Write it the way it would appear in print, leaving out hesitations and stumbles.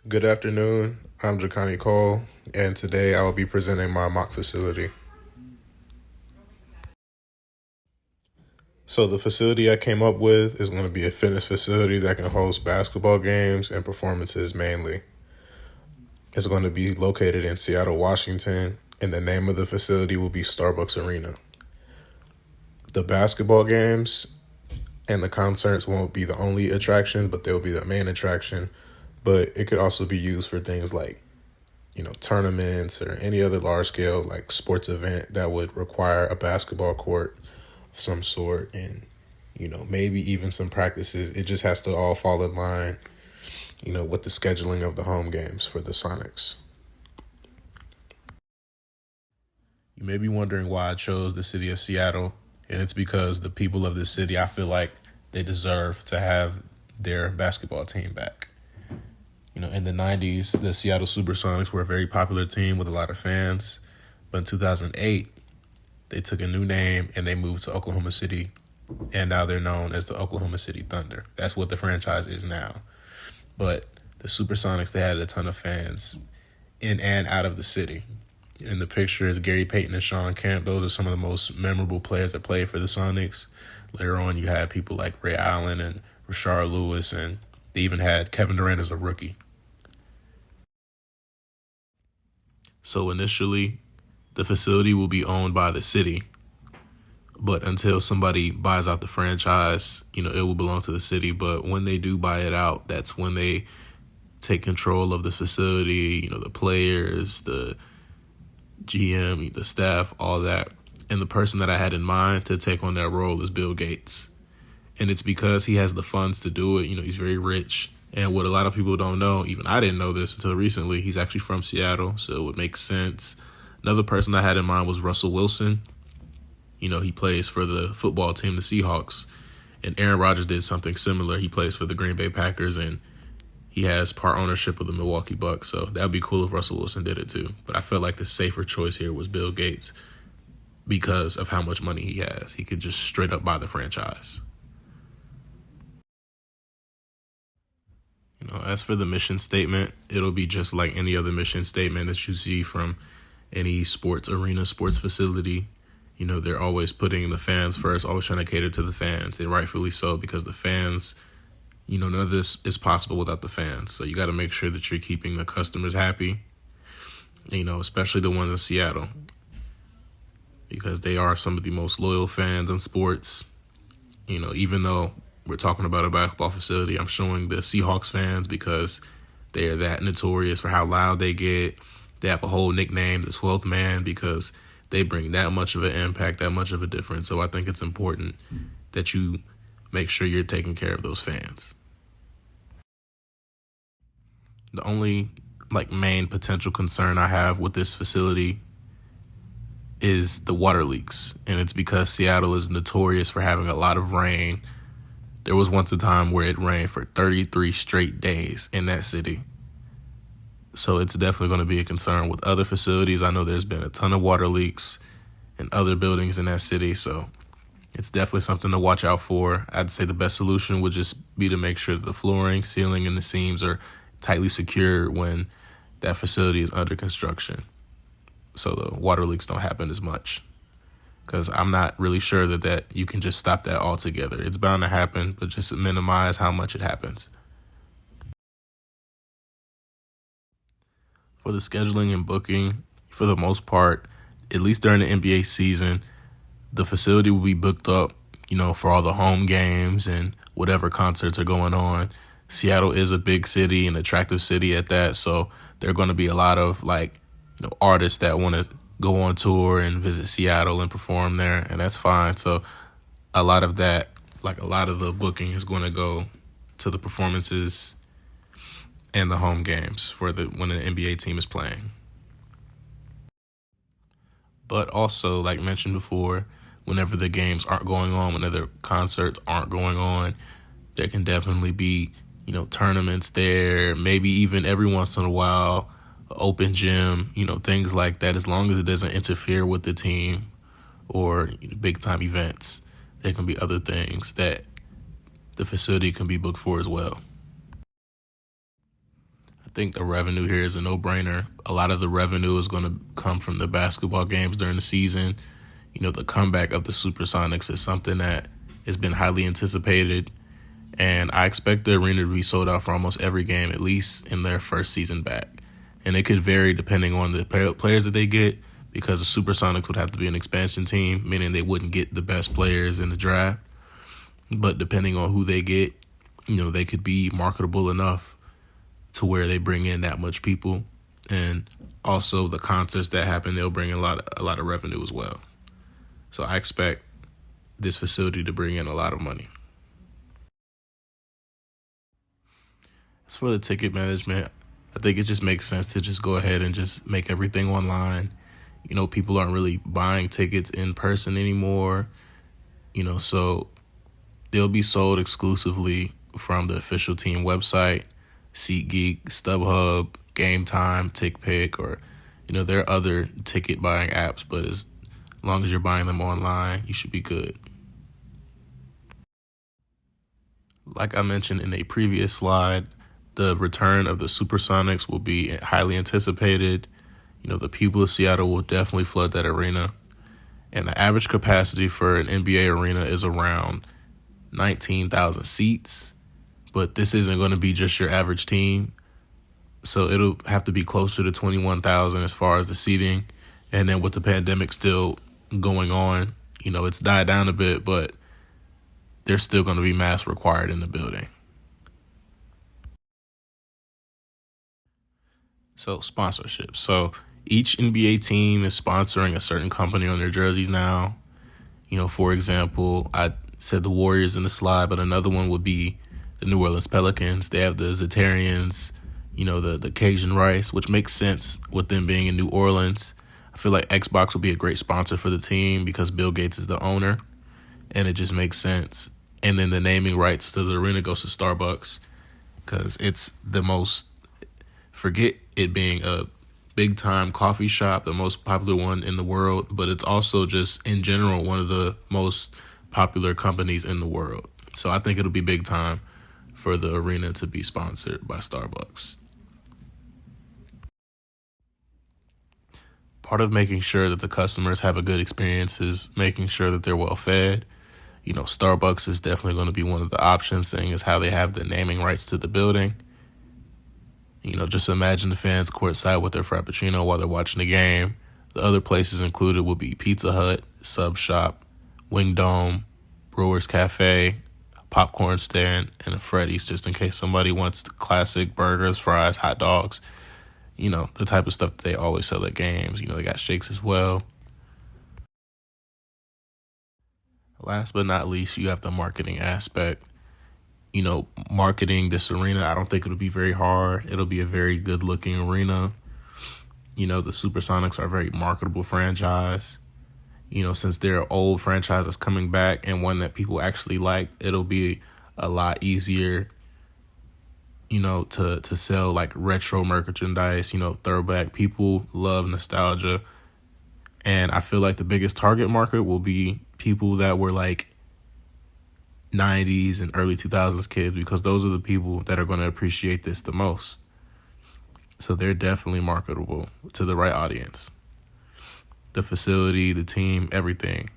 Good afternoon. I'm Jacani Cole, and today I will be presenting my mock facility. So, the facility I came up with is going to be a fitness facility that can host basketball games and performances mainly. It's going to be located in Seattle, Washington, and the name of the facility will be Starbucks Arena. The basketball games and the concerts won't be the only attractions, but they'll be the main attraction. But it could also be used for things like tournaments or any other large scale like sports event that would require a basketball court of some sort and maybe even some practices. It just has to all fall in line, with the scheduling of the home games for the Sonics. You may be wondering why I chose the city of Seattle, and it's because the people of this city, I feel like they deserve to have their basketball team back. In the 90s, the Seattle Supersonics were a very popular team with a lot of fans. But in 2008, they took a new name and they moved to Oklahoma City. And now they're known as the Oklahoma City Thunder. That's what the franchise is now. But the Supersonics, they had a ton of fans in and out of the city. In the picture is Gary Payton and Sean Kemp. Those are some of the most memorable players that played for the Sonics. Later on, you had people like Ray Allen and Rashard Lewis, and they even had Kevin Durant as a rookie. So initially, the facility will be owned by the city, but until somebody buys out the franchise, it will belong to the city. But when they do buy it out, that's when they take control of the facility, the players, the GM, the staff, all that. And the person that I had in mind to take on that role is Bill Gates. And it's because he has the funds to do it. He's very rich. And what a lot of people don't know, even I didn't know this until recently, he's actually from Seattle, so it would make sense. Another person I had in mind was Russell Wilson. He plays for the football team, the Seahawks. And Aaron Rodgers did something similar. He plays for the Green Bay Packers, and he has part ownership of the Milwaukee Bucks. So that would be cool if Russell Wilson did it too. But I felt like the safer choice here was Bill Gates because of how much money he has. He could just straight up buy the franchise. As for the mission statement, it'll be just like any other mission statement that you see from any sports arena, sports facility. They're always putting the fans first, always trying to cater to the fans, and rightfully so, because the fans, none of this is possible without the fans. So you got to make sure that you're keeping the customers happy, especially the ones in Seattle, because they are some of the most loyal fans in sports. Even though we're talking about a basketball facility, I'm showing the Seahawks fans because they are that notorious for how loud they get. They have a whole nickname, the 12th man, because they bring that much of an impact, that much of a difference. So I think it's important that you make sure you're taking care of those fans. The only main potential concern I have with this facility is the water leaks. And it's because Seattle is notorious for having a lot of rain. There was once a time where it rained for 33 straight days in that city. So it's definitely going to be a concern with other facilities. I know there's been a ton of water leaks in other buildings in that city. So it's definitely something to watch out for. I'd say the best solution would just be to make sure that the flooring, ceiling, and the seams are tightly secured when that facility is under construction, so the water leaks don't happen as much. Because I'm not really sure that you can just stop that altogether. It's bound to happen, but just minimize how much it happens. For the scheduling and booking, for the most part, at least during the NBA season, the facility will be booked up, for all the home games and whatever concerts are going on. Seattle is a big city, an attractive city at that, so there are going to be a lot of artists that want to go on tour and visit Seattle and perform there, and that's fine. So a lot of that, a lot of the booking is going to go to the performances and the home games for when the NBA team is playing. But also, like mentioned before, whenever the games aren't going on, whenever the concerts aren't going on, there can definitely be, tournaments there, maybe even every once in a while, open gym, things like that, as long as it doesn't interfere with the team or big time events. There can be other things that the facility can be booked for as well. I think the revenue here is a no-brainer. A lot of the revenue is going to come from the basketball games during the season. The comeback of the Supersonics is something that has been highly anticipated, and I expect the arena to be sold out for almost every game, at least in their first season back. And it could vary depending on the players that they get, because the Supersonics would have to be an expansion team, meaning they wouldn't get the best players in the draft. But depending on who they get, they could be marketable enough to where they bring in that much people. And also the concerts that happen, they'll bring in a lot of revenue as well. So I expect this facility to bring in a lot of money. As for the ticket management, I think it just makes sense to just go ahead and just make everything online. People aren't really buying tickets in person anymore. So they'll be sold exclusively from the official team website, SeatGeek, StubHub, Game Time, TickPick, or there are other ticket buying apps, but as long as you're buying them online, you should be good. Like I mentioned in a previous slide, the return of the Supersonics will be highly anticipated. The people of Seattle will definitely flood that arena. And the average capacity for an NBA arena is around 19,000 seats. But this isn't going to be just your average team. So it'll have to be closer to 21,000 as far as the seating. And then with the pandemic still going on, it's died down a bit, but there's still going to be masks required in the building. So sponsorship. So each NBA team is sponsoring a certain company on their jerseys now. For example, I said the Warriors in the slide, but another one would be the New Orleans Pelicans. They have the Zetarians, the Cajun rice, which makes sense with them being in New Orleans. I feel like Xbox will be a great sponsor for the team because Bill Gates is the owner, and it just makes sense. And then the naming rights to the arena goes to Starbucks because it's the most, forget it being a big time coffee shop, the most popular one in the world, but it's also just in general one of the most popular companies in the world. So I think it'll be big time for the arena to be sponsored by Starbucks. Part of making sure that the customers have a good experience is making sure that they're well fed. Starbucks is definitely going to be one of the options, seeing as how they have the naming rights to the building. Just imagine the fans courtside with their Frappuccino while they're watching the game. The other places included will be Pizza Hut, Sub Shop, Wing Dome, Brewers Cafe, popcorn stand, and a Freddy's, just in case somebody wants the classic burgers, fries, hot dogs. The type of stuff that they always sell at games. They got shakes as well. Last but not least, you have the marketing aspect. Marketing this arena, I don't think it'll be very hard. It'll be a very good looking arena. The Supersonics are a very marketable franchise. Since they're an old franchise that's coming back and one that people actually like, it'll be a lot easier, to sell like retro merchandise, throwback. People love nostalgia. And I feel like the biggest target market will be people that were like 90s and early 2000s kids, because those are the people that are going to appreciate this the most. So they're definitely marketable to the right audience. The facility, the team, everything.